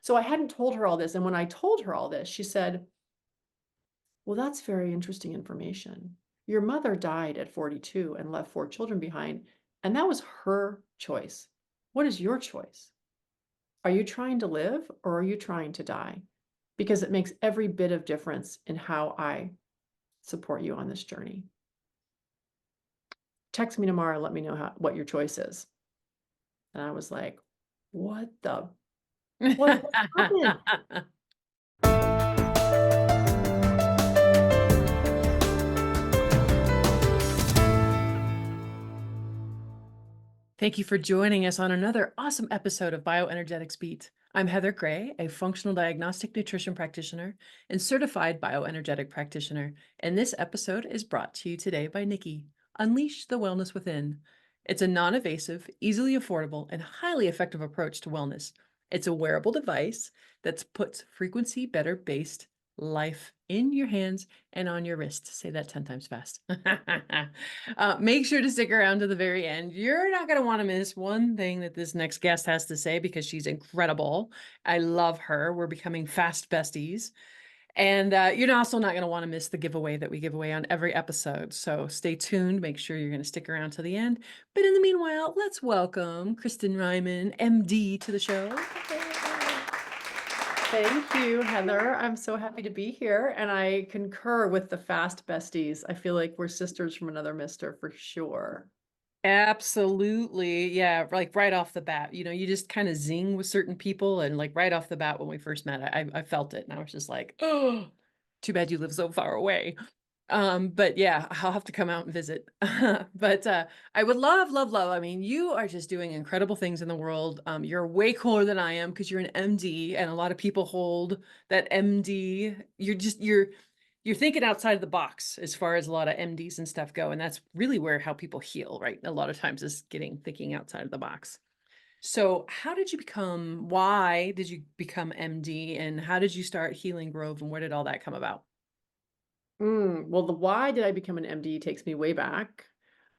So I hadn't told her all this. And when I told her all this, she said, well, that's very interesting information. Your mother died at 42 and left 4 children behind, and that was her choice. What is your choice? Are you trying to live or are you trying to die? Because it makes every bit of difference in how I support you on this journey. Text me tomorrow and let me know what your choice is. And I was like, what happened? Thank you for joining us on another awesome episode of Bioenergetics Beat. I'm Heather Gray, a functional diagnostic nutrition practitioner and certified bioenergetic practitioner, and this episode is brought to you today by Nikki, Unleash the Wellness Within. It's a non-invasive, easily affordable, and highly effective approach to wellness. It's a wearable device that puts frequency better based life in your hands and on your wrist. Say that 10 times fast. Make sure to stick around to the very end. You're not going to want to miss one thing that this next guest has to say because she's incredible. I love her. We're becoming fast besties. And you're also not going to want to miss the giveaway that we give away on every episode. So stay tuned. Make sure you're going to stick around to the end. But in the meanwhile, let's welcome Kristin Reihman, MD, to the show. Thank you, Heather. I'm so happy to be here. And I concur with the fast besties. I feel like we're sisters from another mister for sure. Absolutely. Yeah. Like right off the bat, you just kind of zing with certain people. And like right off the bat, when we first met, I felt it. And I was just like, oh, too bad you live so far away. But yeah, I'll have to come out and visit. But I would love. I mean, you are just doing incredible things in the world. You're way cooler than I am because you're an MD, and a lot of people hold that MD. You're thinking outside of the box as far as a lot of MDs and stuff go, and that's really how people heal, right? A lot of times is thinking outside of the box. So why did you become MD, and how did you start Healing Grove, and where did all that come about? Well, the why did I become an MD takes me way back.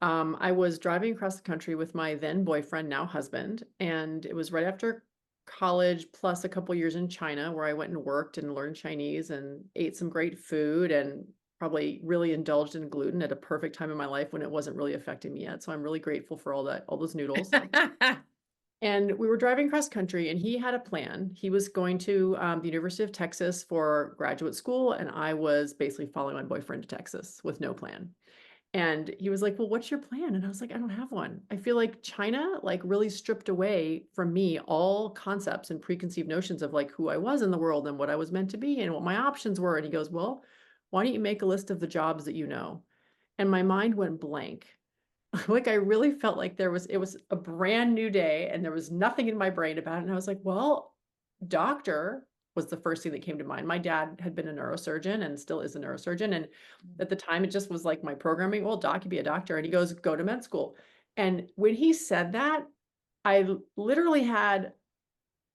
I was driving across the country with my then boyfriend, now husband, and it was right after college, plus a couple years in China, where I went and worked and learned Chinese and ate some great food and probably really indulged in gluten at a perfect time in my life when it wasn't really affecting me yet. So I'm really grateful for all those noodles. And we were driving cross country, and he had a plan. He was going to the University of Texas for graduate school, and I was basically following my boyfriend to Texas with no plan. And he was like, well, what's your plan? And I was like, I don't have one. I feel like China like really stripped away from me all concepts and preconceived notions of like who I was in the world and what I was meant to be and what my options were. And he goes, well, why don't you make a list of the jobs that you know? And my mind went blank. Like I really felt like it was a brand new day and there was nothing in my brain about it. And I was like, well, doctor was the first thing that came to mind. My dad had been a neurosurgeon and still is a neurosurgeon. And at the time, it just was like my programming, well, doc, you'd be a doctor. And he goes, go to med school. And when he said that, I literally had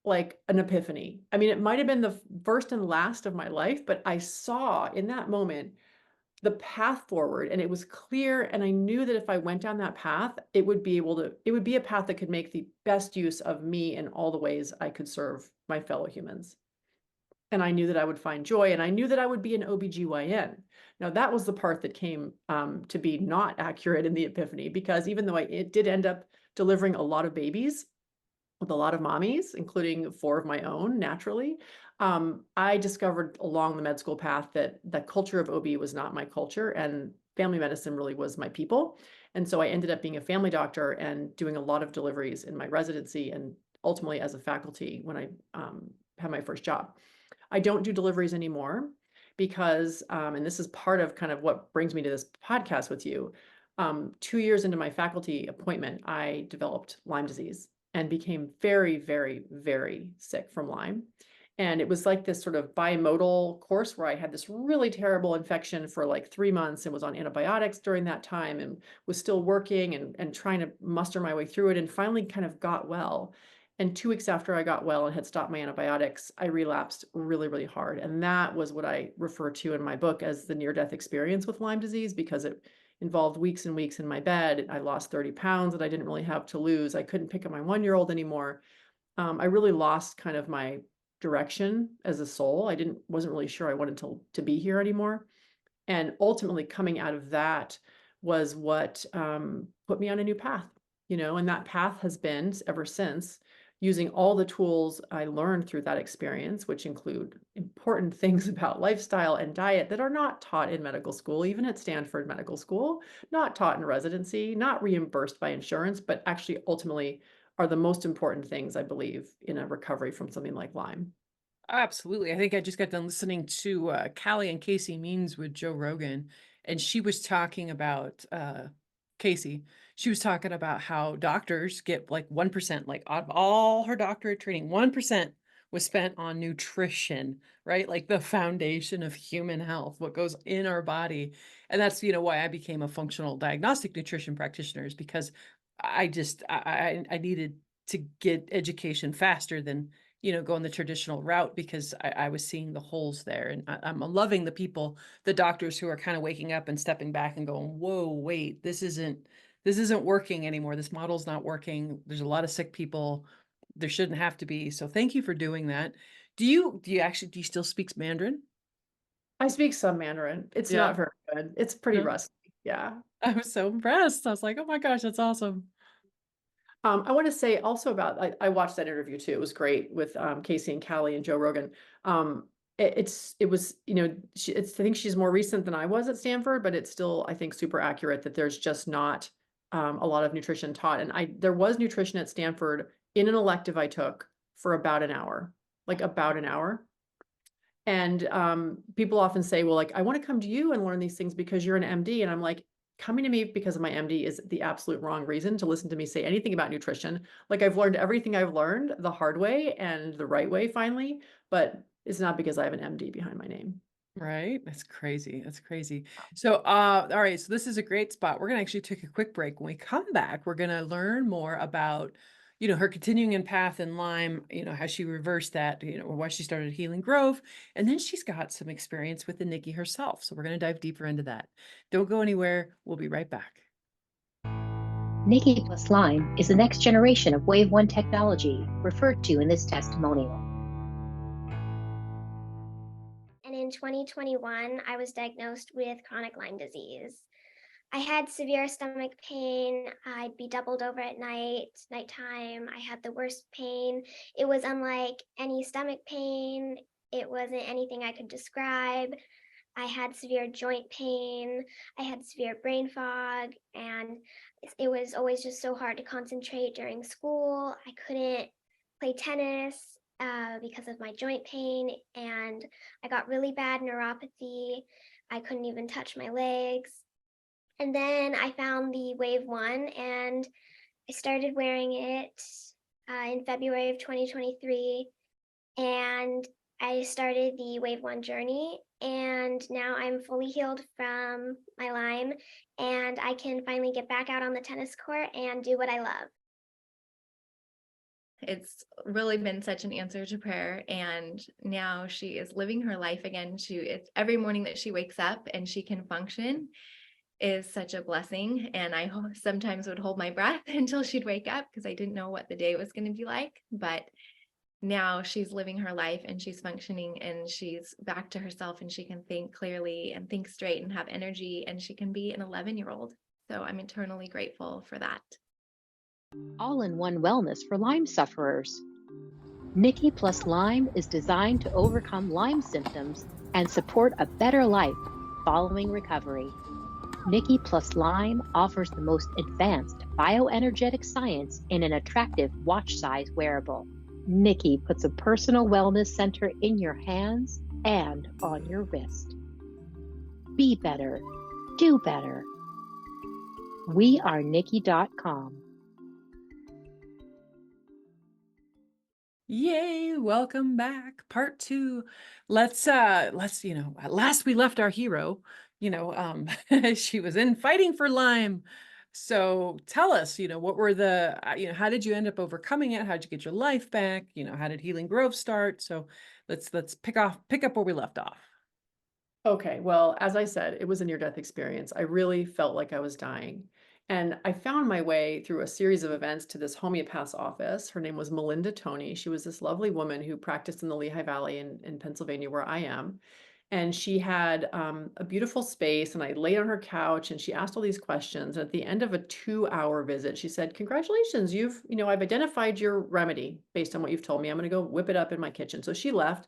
like an epiphany. I mean, it might have been the first and last of my life, but I saw in that moment the path forward and it was clear. And I knew that if I went down that path, it would be a path that could make the best use of me in all the ways I could serve my fellow humans. And I knew that I would find joy, and I knew that I would be an OBGYN. Now that was the part that came to be not accurate in the epiphany, because even though it did end up delivering a lot of babies with a lot of mommies, including 4 of my own naturally, I discovered along the med school path that the culture of OB was not my culture and family medicine really was my people. And so I ended up being a family doctor and doing a lot of deliveries in my residency and ultimately as a faculty when I had my first job. I don't do deliveries anymore because, and this is part of kind of what brings me to this podcast with you. 2 years into my faculty appointment, I developed Lyme disease and became very, very, very sick from Lyme. And it was like this sort of bimodal course where I had this really terrible infection for like 3 months and was on antibiotics during that time and was still working and trying to muster my way through it and finally kind of got well. And 2 weeks after I got well and had stopped my antibiotics, I relapsed really, really hard. And that was what I refer to in my book as the near-death experience with Lyme disease, because it involved weeks and weeks in my bed. I lost 30 pounds that I didn't really have to lose. I couldn't pick up my 1-year-old anymore. I really lost kind of my direction as a soul. Wasn't really sure I wanted to be here anymore. And ultimately coming out of that was what put me on a new path, and that path has been ever since using all the tools I learned through that experience, which include important things about lifestyle and diet that are not taught in medical school, even at Stanford Medical School, not taught in residency, not reimbursed by insurance, but actually ultimately are the most important things, I believe, in a recovery from something like Lyme. Absolutely. I think I just got done listening to Callie and Casey Means with Joe Rogan, and she was talking about Casey. She was talking about how doctors get like 1%, like out of all her doctorate training, 1% was spent on nutrition, right? Like the foundation of human health, what goes in our body. And that's, why I became a functional diagnostic nutrition practitioner, is because I needed to get education faster than going the traditional route, because I was seeing the holes there. And I'm loving the people, the doctors who are kind of waking up and stepping back and going, whoa, wait, this isn't working anymore. This model's not working. There's a lot of sick people. There shouldn't have to be. So thank you for doing that. Do you still speak Mandarin? I speak some Mandarin. It's Yeah. not very good. It's pretty No? rusty. Yeah. I was so impressed. I was like, oh my gosh, that's awesome. I want to say also about I watched that interview too. It was great with Casey and Callie and Joe Rogan. It was I think she's more recent than I was at Stanford, but it's still I think super accurate that there's just not a lot of nutrition taught. And there was nutrition at Stanford in an elective I took for about an hour, like about an hour. And people often say, well, like, I want to come to you and learn these things because you're an MD. And I'm like, coming to me because of my MD is the absolute wrong reason to listen to me say anything about nutrition. Like, I've learned everything I've learned the hard way and the right way finally, but it's not because I have an MD behind my name. Right? That's crazy. That's crazy. So, all right. So this is a great spot. We're going to actually take a quick break. When we come back, we're going to learn more about, her continuing in path in Lyme, how she reversed that, why she started Healing Grove. And then she's got some experience with the Nikki herself. So we're going to dive deeper into that. Don't go anywhere. We'll be right back. Nikki plus Lyme is the next generation of Wave 1 technology referred to in this testimonial. And in 2021, I was diagnosed with chronic Lyme disease. I had severe stomach pain. I'd be doubled over at nighttime. I had the worst pain. It was unlike any stomach pain. It wasn't anything I could describe. I had severe joint pain. I had severe brain fog, and it was always just so hard to concentrate during school. I couldn't play tennis because of my joint pain, and I got really bad neuropathy. I couldn't even touch my legs. And then I found the Wave 1, and I started wearing it in February of 2023. And I started the Wave 1 journey, and now I'm fully healed from my Lyme, and I can finally get back out on the tennis court and do what I love. It's really been such an answer to prayer, and now she is living her life again. It's every morning that she wakes up and she can function is such a blessing. And I sometimes would hold my breath until she'd wake up because I didn't know what the day was going to be like. But now she's living her life and she's functioning and she's back to herself, and she can think clearly and think straight and have energy, and she can be an 11-year-old. So I'm eternally grateful for that. All-in-one wellness for Lyme sufferers. Nikki plus Lyme is designed to overcome Lyme symptoms and support a better life following recovery. Nikki plus Lyme offers the most advanced bioenergetic science in an attractive watch-size wearable. Nikki puts a personal wellness center in your hands and on your wrist. Be better. Do better. WeAreNikki.com. Yay, welcome back. Part 2. Let's at last we left our hero, she was in fighting for Lyme. So tell us, what were the, how did you end up overcoming it? How'd you get your life back? How did Healing Grove start? So let's pick up where we left off. Okay, well, as I said, it was a near-death experience. I really felt like I was dying. And I found my way through a series of events to this homeopath's office. Her name was Melinda Toney. She was this lovely woman who practiced in the Lehigh Valley in Pennsylvania, where I am. And she had a beautiful space, and I laid on her couch and she asked all these questions. And at the end of a 2-hour visit, she said, "Congratulations, I've identified your remedy based on what you've told me. I'm going to go whip it up in my kitchen." So she left,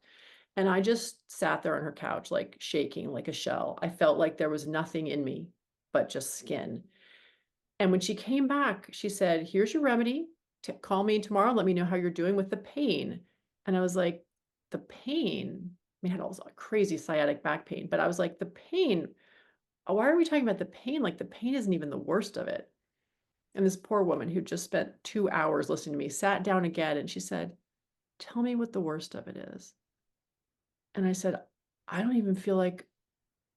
and I just sat there on her couch, like shaking like a shell. I felt like there was nothing in me but just skin. And when she came back, she said, "Here's your remedy. Call me tomorrow and let me know how you're doing with the pain." And I was like, the pain? I had all this crazy sciatic back pain, but I was like, the pain, why are we talking about the pain? Like, the pain isn't even the worst of it. And this poor woman who just spent 2 hours listening to me sat down again and she said, "Tell me what the worst of it is." And I said, "I don't even feel like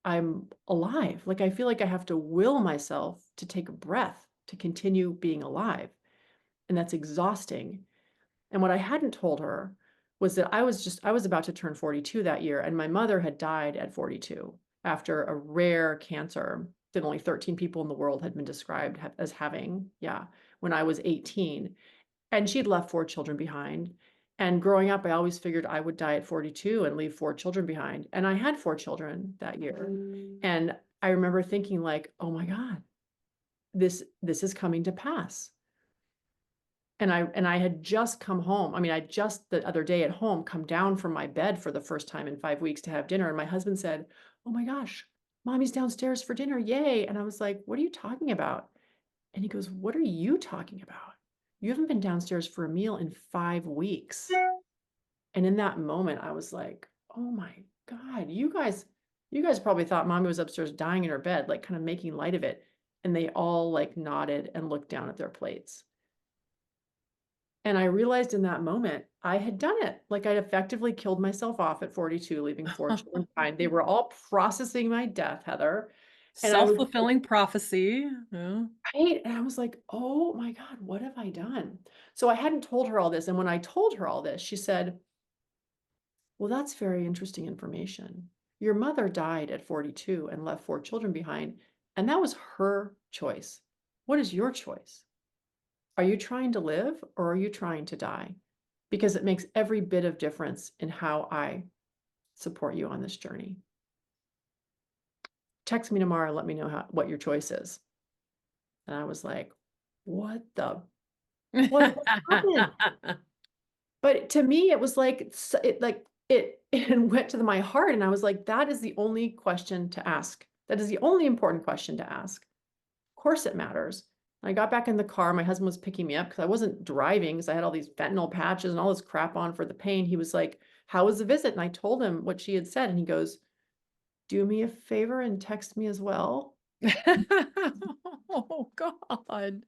I'm alive. Like, I feel like I have to will myself to take a breath to continue being alive. And that's exhausting." And what I hadn't told her was that I was about to turn 42 that year, and my mother had died at 42 after a rare cancer that only 13 people in the world had been described as having, when I was 18. And she'd left 4 children behind. And growing up, I always figured I would die at 42 and leave 4 children behind. And I had 4 children that year. And I remember thinking, like, oh my God, this is coming to pass. And I had just come home. I mean, I just the other day at home come down from my bed for the first time in 5 weeks to have dinner. And my husband said, "Oh my gosh, mommy's downstairs for dinner. Yay." And I was like, "What are you talking about?" And he goes, "What are you talking about? You haven't been downstairs for a meal in 5 weeks." And in that moment, I was like, "Oh my God, you guys probably thought mommy was upstairs dying in her bed, like kind of making light of it." And they all like nodded and looked down at their plates. And I realized in that moment, I had done it. Like, I'd effectively killed myself off at 42, leaving 4 children behind. They were all processing my death, Heather. And I was Self-fulfilling prophecy. Yeah. right. And I was like, oh my God, what have I done? So I hadn't told her all this. And when I told her all this, she said, "Well, that's very interesting information. Your mother died at 42 and left 4 children behind, and that was her choice. What is your choice? Are you trying to live or are you trying to die? Because it makes every bit of difference in how I support you on this journey. Text me tomorrow and let me know what your choice is." And I was like, what happened? But to me, it was like, it went to my heart. And I was like, that is the only question to ask. That is the only important question to ask. Of course it matters. I got back in the car. My husband was picking me up because I wasn't driving because I had all these fentanyl patches and all this crap on for the pain. He was like, "How was the visit?" And I told him what she had said. And he goes, "Do me a favor and text me as well." Oh God.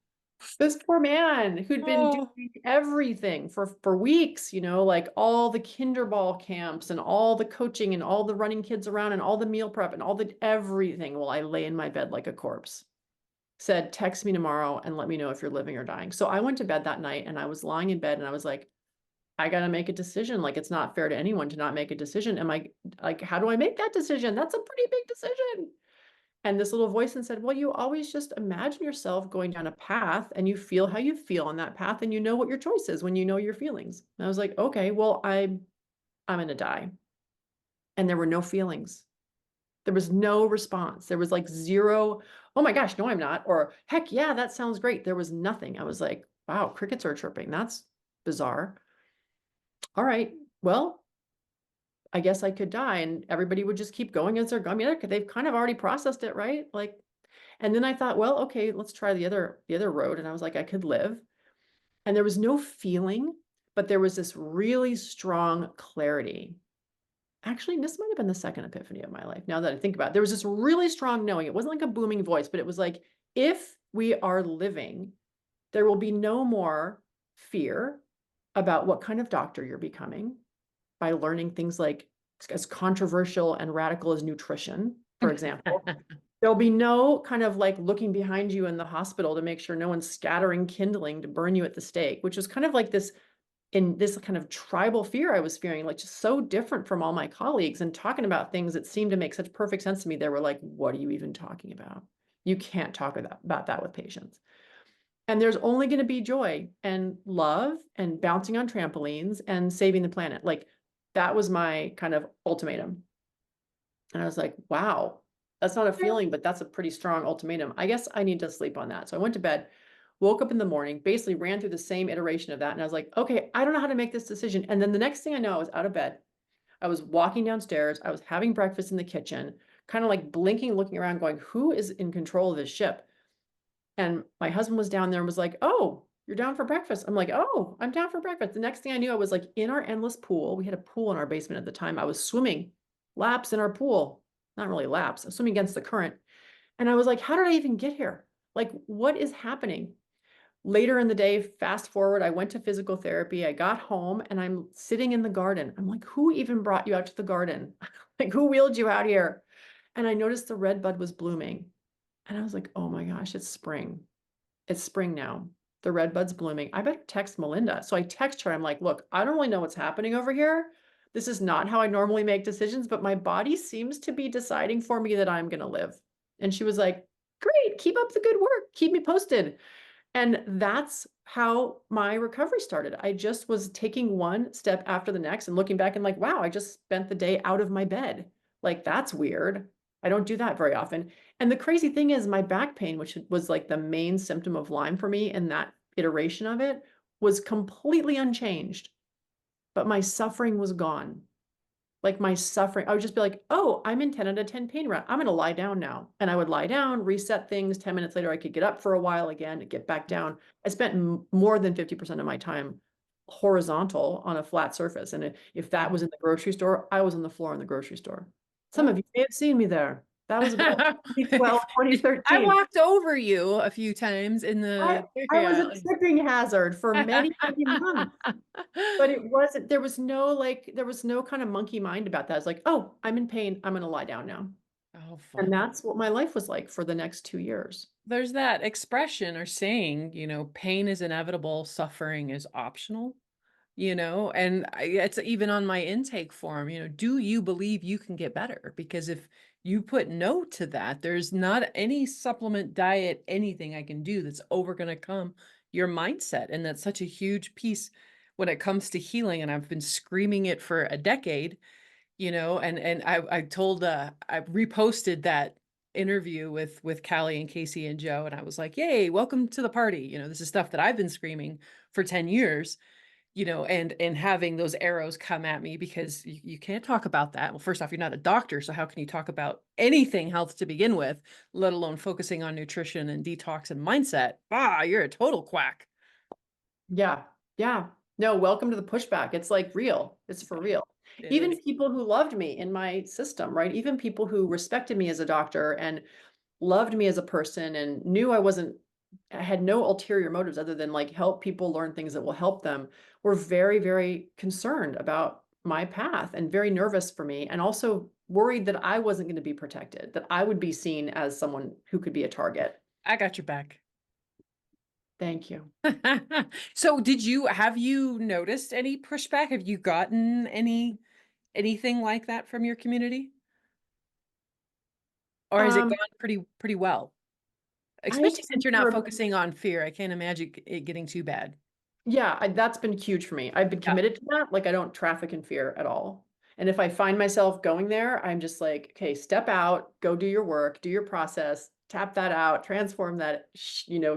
This poor man who'd been doing everything for weeks, like all the Kinderball camps and all the coaching and all the running kids around and all the meal prep and all the everything while I lay in my bed like a corpse. Said, "Text me tomorrow and let me know if you're living or dying." So I went to bed that night and I was lying in bed and I was like, I got to make a decision. Like, it's not fair to anyone to not make a decision. Am I like, how do I make that decision? That's a pretty big decision. And this little voice and said, "Well, you always just imagine yourself going down a path and you feel how you feel on that path and you know what your choice is when you know your feelings." And I was like, okay, well, I'm going to die. And there were no feelings. There was no response. There was like zero, "Oh my gosh, no, I'm not." Or, "Heck yeah, that sounds great." There was nothing. I was like, wow, crickets are chirping. That's bizarre. All right, well, I guess I could die and everybody would just keep going as they're going. I mean, they've kind of already processed it, right? Like, and then I thought, well, okay, let's try the other road. And I was like, I could live. And there was no feeling, but there was this really strong clarity. Actually, this might have been the second epiphany of my life. Now that I think about it, there was this really strong knowing. It wasn't like a booming voice, but it was like, if we are living, there will be no more fear about what kind of doctor you're becoming by learning things like as controversial and radical as nutrition, for example. There'll be no kind of like looking behind you in the hospital to make sure no one's scattering kindling to burn you at the stake, which was kind of like this kind of tribal fear I was fearing, like just so different from all my colleagues and talking about things that seemed to make such perfect sense to me. They were like, "What are you even talking about?" You can't talk about that with patients. And there's only going to be joy and love and bouncing on trampolines and saving the planet. Like that was my kind of ultimatum. And I was like, wow, that's not a feeling, but that's a pretty strong ultimatum. I guess I need to sleep on that. So I went to bed, woke up in the morning, basically ran through the same iteration of that. And I was like, okay, I don't know how to make this decision. And then the next thing I know, I was out of bed. I was walking downstairs. I was having breakfast in the kitchen, kind of like blinking, looking around, going, who is in control of this ship? And my husband was down there and was like, oh, you're down for breakfast. I'm like, oh, I'm down for breakfast. The next thing I knew, I was like in our endless pool. We had a pool in our basement at the time. I was swimming laps in our pool, not really laps, I was swimming against the current. And I was like, how did I even get here? Like, what is happening? Later in the day, fast forward, I went to physical therapy. I got home and I'm sitting in the garden. I'm like, who even brought you out to the garden? Like, who wheeled you out here? And I noticed the red bud was blooming. And I was like, oh my gosh, it's spring. It's spring now. The red bud's blooming. I better text Melinda. So I text her. I'm like, look, I don't really know what's happening over here. This is not how I normally make decisions, but my body seems to be deciding for me that I'm going to live. And she was like, great, keep up the good work. Keep me posted. And that's how my recovery started. I just was taking one step after the next and looking back and like, wow, I just spent the day out of my bed. Like, that's weird. I don't do that very often. And the crazy thing is my back pain, which was like the main symptom of Lyme for me in that iteration of it, was completely unchanged, but my suffering was gone. Like my suffering, I would just be like, oh, I'm in 10 out of 10 pain round. I'm going to lie down now. And I would lie down, reset things. 10 minutes later, I could get up for a while again, get back down. I spent more than 50% of my time horizontal on a flat surface. And if that was in the grocery store, I was on the floor in the grocery store. Some of you may have seen me there. That was about 2012, 2013. I walked over you a few times in the. I was a tripping hazard for many, many months. But it wasn't, there was no kind of monkey mind about that. I was like, oh, I'm in pain. I'm going to lie down now. Oh, fun. And that's what my life was like for the next 2 years. There's that expression or saying, pain is inevitable, suffering is optional, and it's even on my intake form, do you believe you can get better? Because if you put no to that, there's not any supplement, diet, anything I can do that's going to come your mindset. And that's such a huge piece when it comes to healing. And I've been screaming it for a decade, and I reposted that interview with Callie and Casey and Joe. And I was like, yay, welcome to the party. This is stuff that I've been screaming for 10 years, and having those arrows come at me because you can't talk about that. Well, first off, you're not a doctor. So how can you talk about anything health to begin with, let alone focusing on nutrition and detox and mindset? You're a total quack. Yeah. Yeah. No, welcome to the pushback. It's like real. It's for real. Even people who loved me in my system, right? Even people who respected me as a doctor and loved me as a person and knew I had no ulterior motives other than like help people learn things that will help them, were very, very concerned about my path and very nervous for me, and also worried that I wasn't going to be protected, that I would be seen as someone who could be a target. I got your back. Thank you. So have you noticed any pushback? Have you gotten anything like that from your community? Or has it gone pretty well? Especially since you're not focusing on fear. I can't imagine it getting too bad. Yeah, that's been huge for me. I've been committed to that. Like, I don't traffic in fear at all. And if I find myself going there, I'm just like, okay, step out, go do your work, do your process, tap that out, transform that,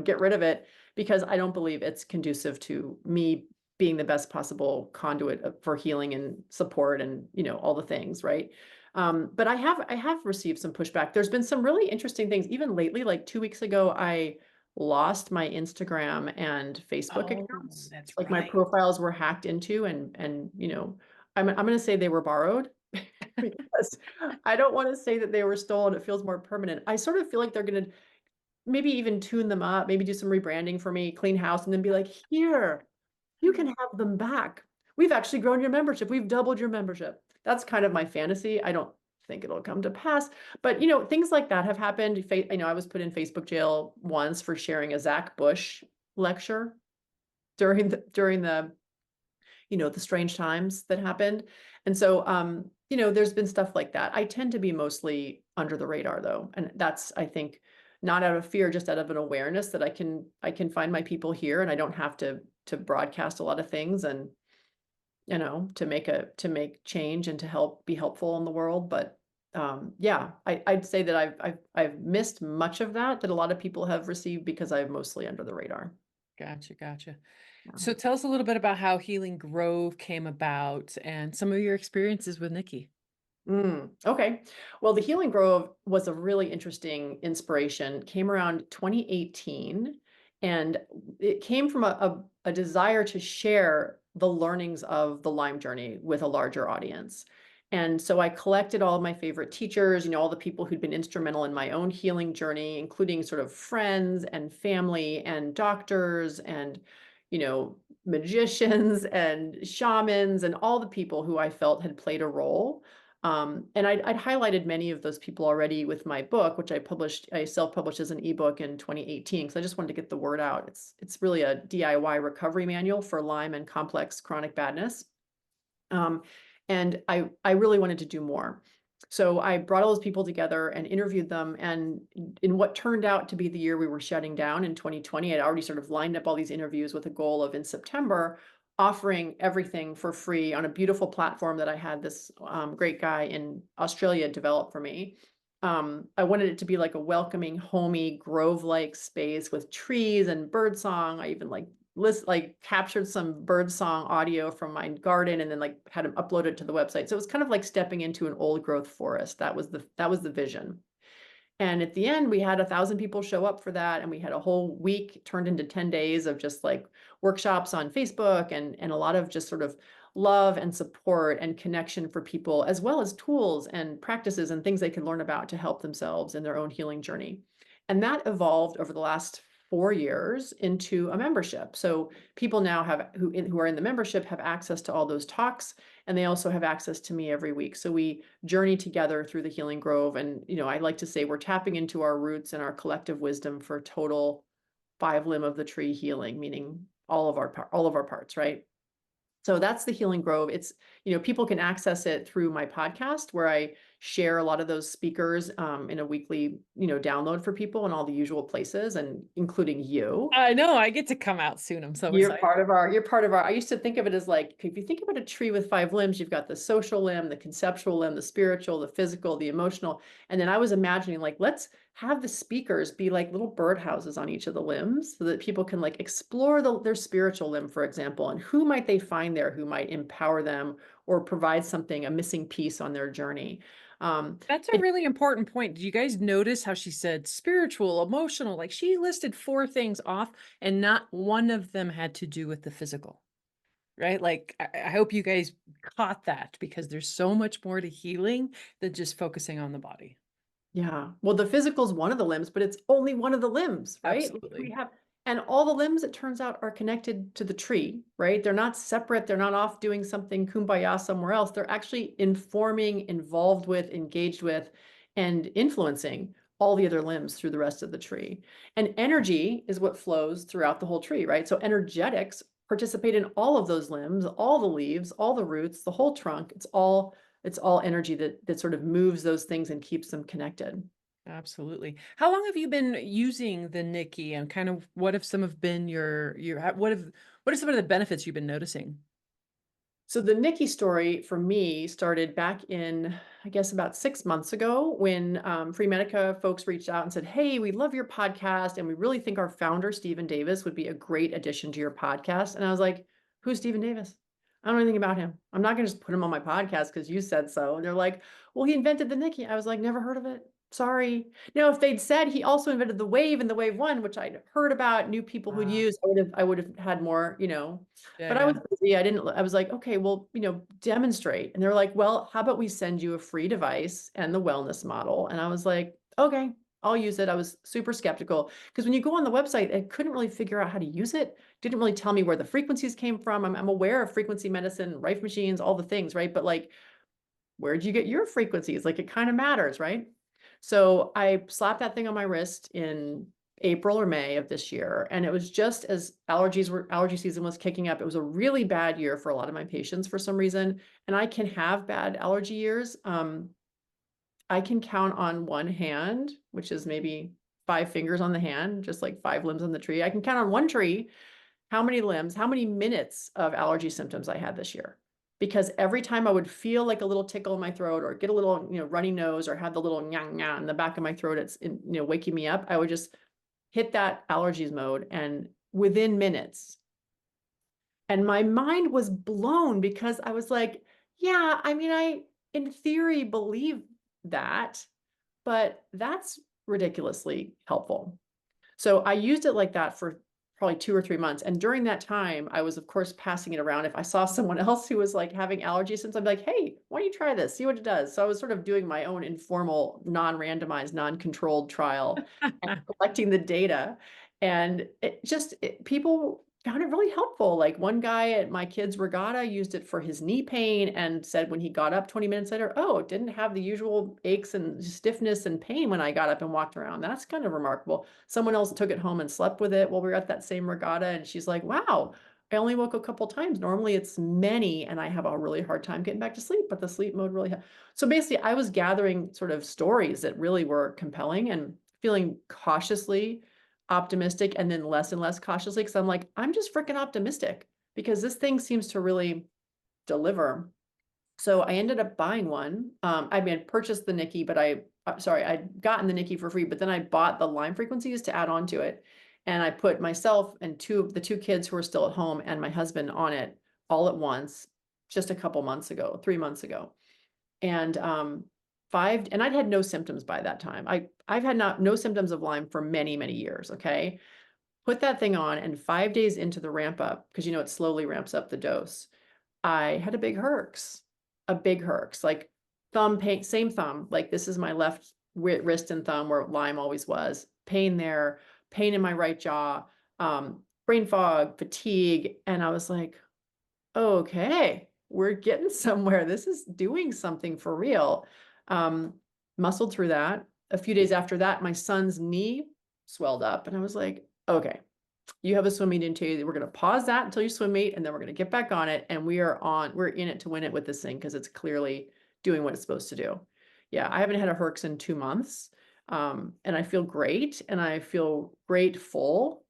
get rid of it, because I don't believe it's conducive to me being the best possible conduit for healing and support and, all the things, right? But I have received some pushback. There's been some really interesting things, even lately, like 2 weeks ago, I lost my Instagram and Facebook accounts. That's like right. my profiles were hacked into, and I'm going to say they were borrowed because I don't want to say that they were stolen. It feels more permanent. I sort of feel like they're going to maybe even tune them up, maybe do some rebranding for me, clean house, and then be like, here, you can have them back. We've actually grown your membership. We've doubled your membership. That's kind of my fantasy. I don't think it'll come to pass, but things like that have happened. I was put in Facebook jail once for sharing a Zach Bush lecture during the the strange times that happened. And so, there's been stuff like that. I tend to be mostly under the radar though. And that's, I think, not out of fear, just out of an awareness that I can find my people here, and I don't have to broadcast a lot of things, and to make change and to be helpful in the world. But yeah, I'd say that I've missed much of that a lot of people have received because I'm mostly under the radar. Gotcha. Yeah. So tell us a little bit about how Healing Grove came about and some of your experiences with Nikki. Okay. Well, the Healing Grove was a really interesting inspiration. Came around 2018, and it came from a desire to share the learnings of the Lyme journey with a larger audience. And so I collected all of my favorite teachers, all the people who'd been instrumental in my own healing journey, including sort of friends and family and doctors and, magicians and shamans and all the people who I felt had played a role. And I'd highlighted many of those people already with my book, which I self-published as an ebook in 2018, because I just wanted to get the word out. It's really a DIY recovery manual for Lyme and complex chronic badness. And I really wanted to do more. So I brought all those people together and interviewed them. And in what turned out to be the year we were shutting down in 2020, I'd already sort of lined up all these interviews with a goal of, in September, offering everything for free on a beautiful platform that I had this great guy in Australia develop for me. I wanted it to be like a welcoming, homey, grove-like space with trees and birdsong. I even captured some birdsong audio from my garden and then had him upload it to the website. So it was kind of like stepping into an old growth forest. That was the vision. And at the end, we had 1,000 people show up for that. And we had a whole week turned into 10 days of just workshops on Facebook and a lot of just sort of love and support and connection for people, as well as tools and practices and things they can learn about to help themselves in their own healing journey. And that evolved over the last 4 years into a membership. So people now who are in the membership have access to all those talks, and they also have access to me every week. So we journey together through the Healing Grove. And, I like to say we're tapping into our roots and our collective wisdom for total 5-limb of the tree healing, meaning all of our parts, right? So that's the Healing Grove. It's, people can access it through my podcast, where I share a lot of those speakers in a weekly, download for people in all the usual places, and including you. I know, I get to come out soon. I'm so You're excited. you're part of our, I used to think of it as if you think about a tree with 5 limbs, you've got the social limb, the conceptual limb, the spiritual, the physical, the emotional. And then I was imagining let's have the speakers be like little birdhouses on each of the limbs so that people can explore their spiritual limb, for example, and who might they find there who might empower them or provide a missing piece on their journey. That's a really important point. Did you guys notice how she said spiritual, emotional? She listed 4 things off, and not one of them had to do with the physical, right? I hope you guys caught that, because there's so much more to healing than just focusing on the body. Yeah. Well, the physical is one of the limbs, but it's only one of the limbs, right? Absolutely. And all the limbs, it turns out, are connected to the tree, right? They're not separate. They're not off doing something kumbaya somewhere else. They're actually informing, involved with, engaged with, and influencing all the other limbs through the rest of the tree. And energy is what flows throughout the whole tree, right? So energetics participate in all of those limbs, all the leaves, all the roots, the whole trunk. It's all energy that sort of moves those things and keeps them connected. Absolutely. How long have you been using the Nikki, and kind of what have some have been what are some of the benefits you've been noticing? So the Nikki story for me started back in, I guess, about 6 months ago, when Free Medica folks reached out and said, "Hey, we love your podcast, and we really think our founder, Stephen Davis, would be a great addition to your podcast." And I was like, "Who's Stephen Davis? I don't know anything about him. I'm not going to just put him on my podcast because you said so." And they're like, "Well, he invented the Nikki." I was like, "Never heard of it. Sorry." Now, if they'd said he also invented the Wave and the Wave One, which I'd heard about, knew people who'd use, I would have had more, but I was busy. I was like, "Okay, well, demonstrate." And they're like, "Well, how about we send you a free device and the wellness model?" And I was like, "Okay, I'll use it." I was super skeptical because when you go on the website, I couldn't really figure out how to use it. Didn't really tell me where the frequencies came from. I'm aware of frequency medicine, Rife machines, all the things, right? But where'd you get your frequencies? It kind of matters, right? So I slapped that thing on my wrist in April or May of this year. And it was just as allergy season was kicking up. It was a really bad year for a lot of my patients for some reason. And I can have bad allergy years. I can count on one hand, which is maybe 5 fingers on the hand, just like 5 limbs on the tree. I can count on one tree how many limbs, how many minutes of allergy symptoms I had this year. Because every time I would feel like a little tickle in my throat or get a little, runny nose or have the little nyah in the back of my throat, it's waking me up, I would just hit that allergies mode and within minutes. And my mind was blown because I was like, yeah, I mean, I in theory believe that, but that's ridiculously helpful. So I used it like that for probably 2 or 3 months. And during that time, I was, of course, passing it around. If I saw someone else who was like having allergy symptoms, I'd be like, hey, why don't you try this? See what it does. So I was sort of doing my own informal, non-randomized, non-controlled trial and collecting the data. And people found it really helpful. Like one guy at my kid's regatta used it for his knee pain and said when he got up 20 minutes later, oh, it didn't have the usual aches and stiffness and pain when I got up and walked around. That's kind of remarkable. Someone else took it home and slept with it while we were at that same regatta. And she's like, wow, I only woke a couple times. Normally it's many and I have a really hard time getting back to sleep, but the sleep mode really So basically I was gathering sort of stories that really were compelling and feeling cautiously optimistic and then less and less cautiously because I'm like, I'm just freaking optimistic because this thing seems to really deliver. So I ended up buying one. I mean, I purchased the Nikki, but I'd gotten the Nikki for free, but then I bought the Lyme frequencies to add on to it. And I put myself and the two kids who are still at home and my husband on it all at once, just a couple months ago, 3 months ago. And and I'd had no symptoms by that time. I've had no symptoms of Lyme for many, many years. Okay. Put that thing on and 5 days into the ramp up, because it slowly ramps up the dose. I had a big herx, like thumb pain, same thumb. Like this is my left wrist and thumb where Lyme always was. Pain there, pain in my right jaw, brain fog, fatigue. And I was like, okay, we're getting somewhere. This is doing something for real. Muscled through that. A few days after that, my son's knee swelled up and I was like, okay, you have a swim meet in 2 days. We're going to pause that until you swim meet and then we're going to get back on it. And we're in it to win it with this thing because it's clearly doing what it's supposed to do. Yeah, I haven't had a herx in 2 months. And I feel great. And I feel grateful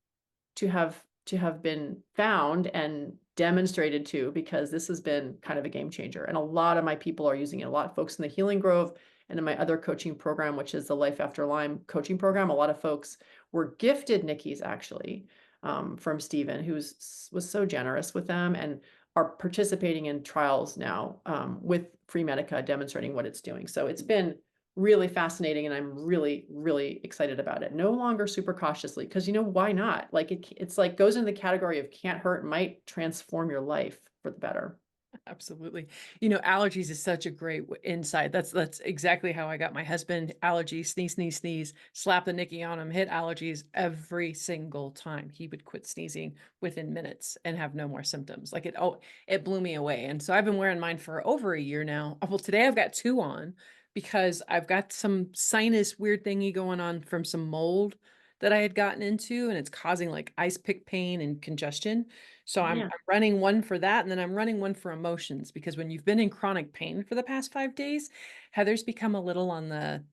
to have been found and demonstrated to, because this has been kind of a game changer. And a lot of my people are using it. A lot of folks in the Healing Grove and in my other coaching program, which is the Life After Lyme coaching program. A lot of folks were gifted Nikki's actually from Stephen, who was so generous with them and are participating in trials now with Free Medica demonstrating what it's doing. So it's been really fascinating and I'm really, really excited about it. No longer super cautiously, because why not? Like it's like goes into the category of can't hurt, might transform your life for the better. Absolutely. Allergies is such a great insight. That's exactly how I got my husband allergies, sneeze, sneeze, sneeze, slap the Nikki on him, hit allergies every single time. He would quit sneezing within minutes and have no more symptoms. Like it blew me away. And so I've been wearing mine for over a year now. Well, today I've got 2 on because I've got some sinus weird thingy going on from some mold that I had gotten into, and it's causing like ice pick pain and congestion. So I'm running one for that, and then I'm running one for emotions, because when you've been in chronic pain for the past 5 days, Heather's become a little on the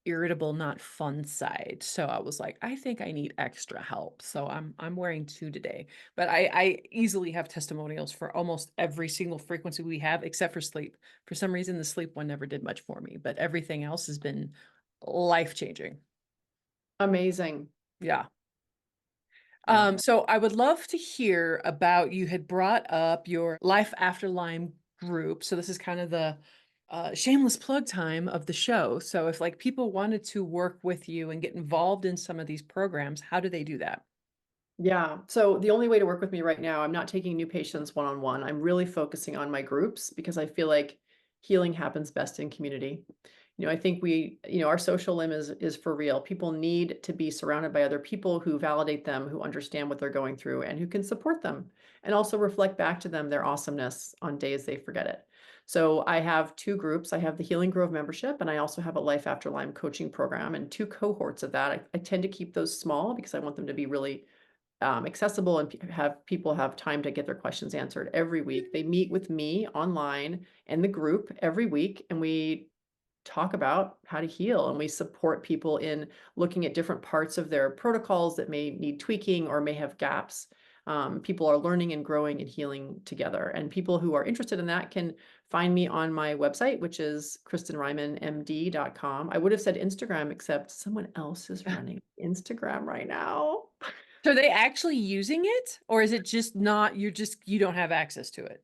irritable, not fun side. So I was like, I think I need extra help. So I'm wearing 2 today, but I easily have testimonials for almost every single frequency we have, except for sleep. For some reason, the sleep one never did much for me, but everything else has been life-changing. Amazing. Yeah. So I would love to hear about, you had brought up your Life After Lyme group. So this is kind of the shameless plug time of the show. So if people wanted to work with you and get involved in some of these programs, how do they do that? Yeah. So the only way to work with me right now, I'm not taking new patients one-on-one. I'm really focusing on my groups because I feel like healing happens best in community. I think our social limb is for real. People need to be surrounded by other people who validate them, who understand what they're going through, and who can support them and also reflect back to them their awesomeness on days they forget it. So I have 2 groups. I have the Healing Grove membership, and I also have a Life After Lyme coaching program and 2 cohorts of that. I tend to keep those small because I want them to be really accessible and have people have time to get their questions answered every week. They meet with me online and the group every week, and we talk about how to heal, and we support people in looking at different parts of their protocols that may need tweaking or may have gaps. People are learning and growing and healing together. And people who are interested in that can find me on my website, which is KristinReihmanMD.com. I would have said Instagram, except someone else is running Instagram right now. So are they actually using it, or is it just not, you don't have access to it?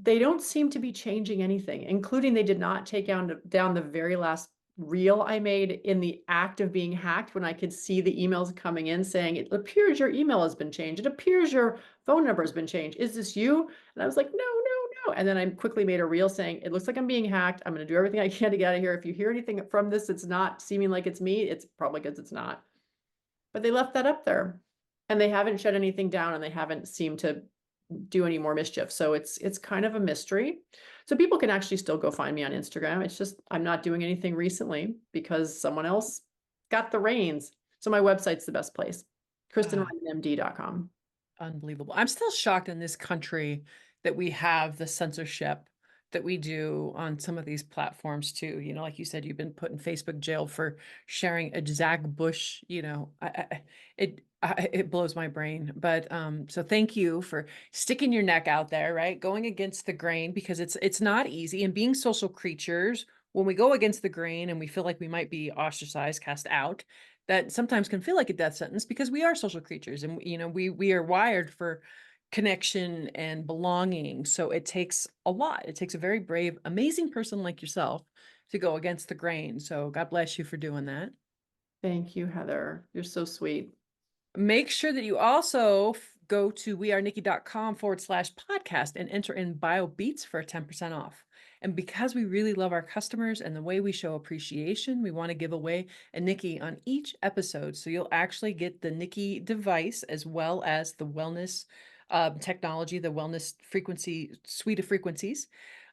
They don't seem to be changing anything, including they did not take down the very last reel I made in the act of being hacked, when I could see the emails coming in saying, it appears your email has been changed. It appears your phone number has been changed. Is this you? And I was like, no. And then I quickly made a reel saying, it looks like I'm being hacked. I'm going to do everything I can to get out of here. If you hear anything from this, it's not seeming like it's me. It's probably because it's not. But they left that up there, and they haven't shut anything down, and they haven't seemed to do any more mischief. So it's kind of a mystery. So people can actually still go find me on Instagram. It's just, I'm not doing anything recently because someone else got the reins. So my website's the best place, KristinReihmanMD.com. Unbelievable. I'm still shocked in this country that we have the censorship that we do on some of these platforms too. You know, like you said, you've been put in Facebook jail for sharing a Zach Bush, you know, it blows my brain. But so thank you for sticking your neck out there, right? Going against the grain, because it's not easy. And being social creatures, when we go against the grain and we feel like we might be ostracized, cast out, that sometimes can feel like a death sentence, because we are social creatures, and you know, we are wired for connection and belonging. So it takes a lot. It takes a very brave, amazing person like yourself to go against the grain. So God bless you for doing that. Thank you, Heather. You're so sweet. Make sure that you also go to wearenikki.com/podcast and enter in BioBeats for 10% off. And because we really love our customers and the way we show appreciation, we want to give away a Nikki on each episode. So you'll actually get the Nikki device as well as the wellness technology, the wellness frequency suite of frequencies.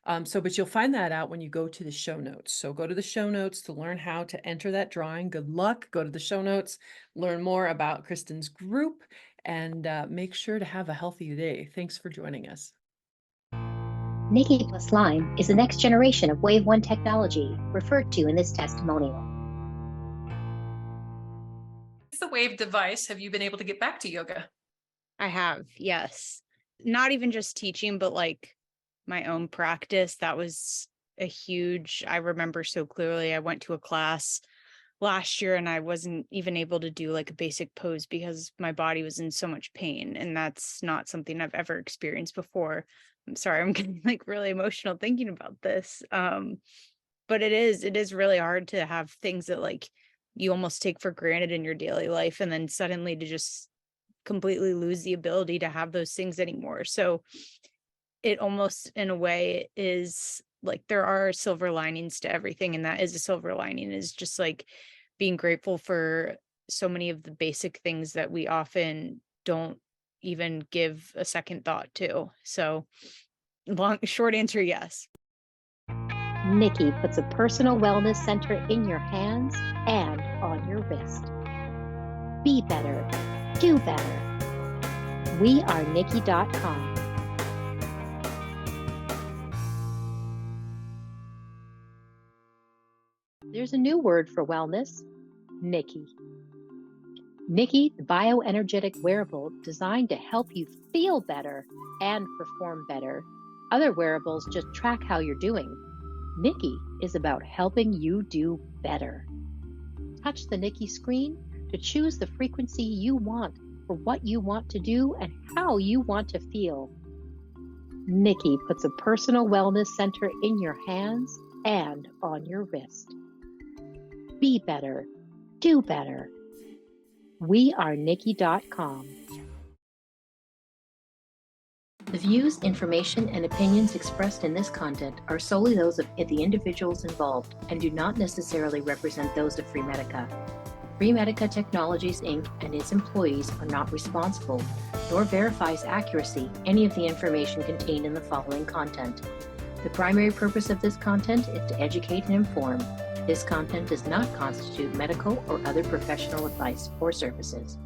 But you'll find that out when you go to the show notes. So go to the show notes to learn how to enter that drawing. Good luck. Go to the show notes, learn more about Kristin's group, and make sure to have a healthy day. Thanks for joining us. Nikki plus Lyme is the next generation of Wave 1 technology referred to in this testimonial. With the Wave device, have you been able to get back to yoga? I have, yes. Not even just teaching, but like my own practice. That was I remember so clearly. I went to a class last year and I wasn't even able to do like a basic pose because my body was in so much pain. And that's not something I've ever experienced before. I'm sorry, I'm getting like really emotional thinking about this. But it is really hard to have things that like you almost take for granted in your daily life, and then suddenly to just completely lose the ability to have those things anymore. So it almost in a way is like there are silver linings to everything, and that is a silver lining, is just like being grateful for so many of the basic things that we often don't even give a second thought to. So short answer, yes. Nikki puts a personal wellness center in your hands and on your wrist. Be better. Do better. wearenikki.com. There's a new word for wellness, Nikki. Nikki, the bioenergetic wearable designed to help you feel better and perform better. Other wearables just track how you're doing. Nikki is about helping you do better. Touch the Nikki screen to choose the frequency you want for what you want to do and how you want to feel. Nikki puts a personal wellness center in your hands and on your wrist. Be better. Do better. wearenikki.com. The views, information, and opinions expressed in this content are solely those of the individuals involved and do not necessarily represent those of Freemedica. Freemedica Technologies, Inc. and its employees are not responsible, nor verifies accuracy any of the information contained in the following content. The primary purpose of this content is to educate and inform. This content does not constitute medical or other professional advice or services.